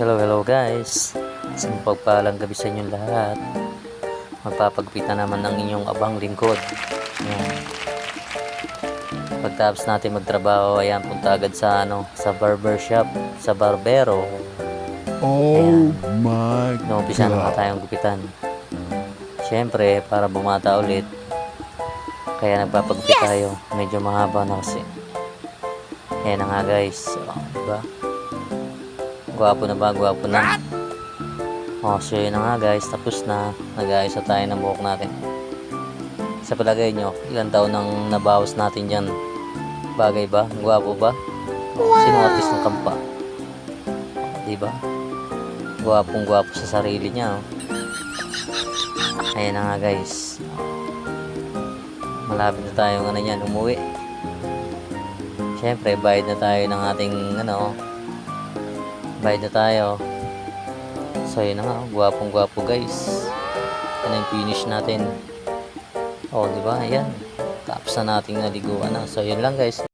Hello guys. Isang pagpalang gabi sa inyong lahat. Magpapagpita naman ng inyong abang lingkod. Ayan. Pagtapos natin magtrabaho, ayan, punta agad sa sa barber shop, sa barbero. Oh my Inuumpisa na nga God. tayong gupitan. Siyempre, para bumata ulit, kaya nagpapagupit tayo. Medyo mahaba na kasi. Ayan na nga guys. Diba? Gwapo na ba? Gwapo na. So yun na nga guys, tapos na. Nag-ayos na tayo ng buhok natin. Sa palagay nyo, ilang taon nang nabawas natin dyan? Bagay ba? Gwapo ba? Sino artist ng kampa? Diba? Gwapong gwapo sa sarili niya. Ayan na nga guys. Malapit na tayong umuwi. Siyempre, bayad na tayo ng ating bayad na tayo. So yun na nga, gwapong gwapo guys. Yan yung finish natin. Diba? Ayan. Tapos na nating naliguan na. So yun lang guys.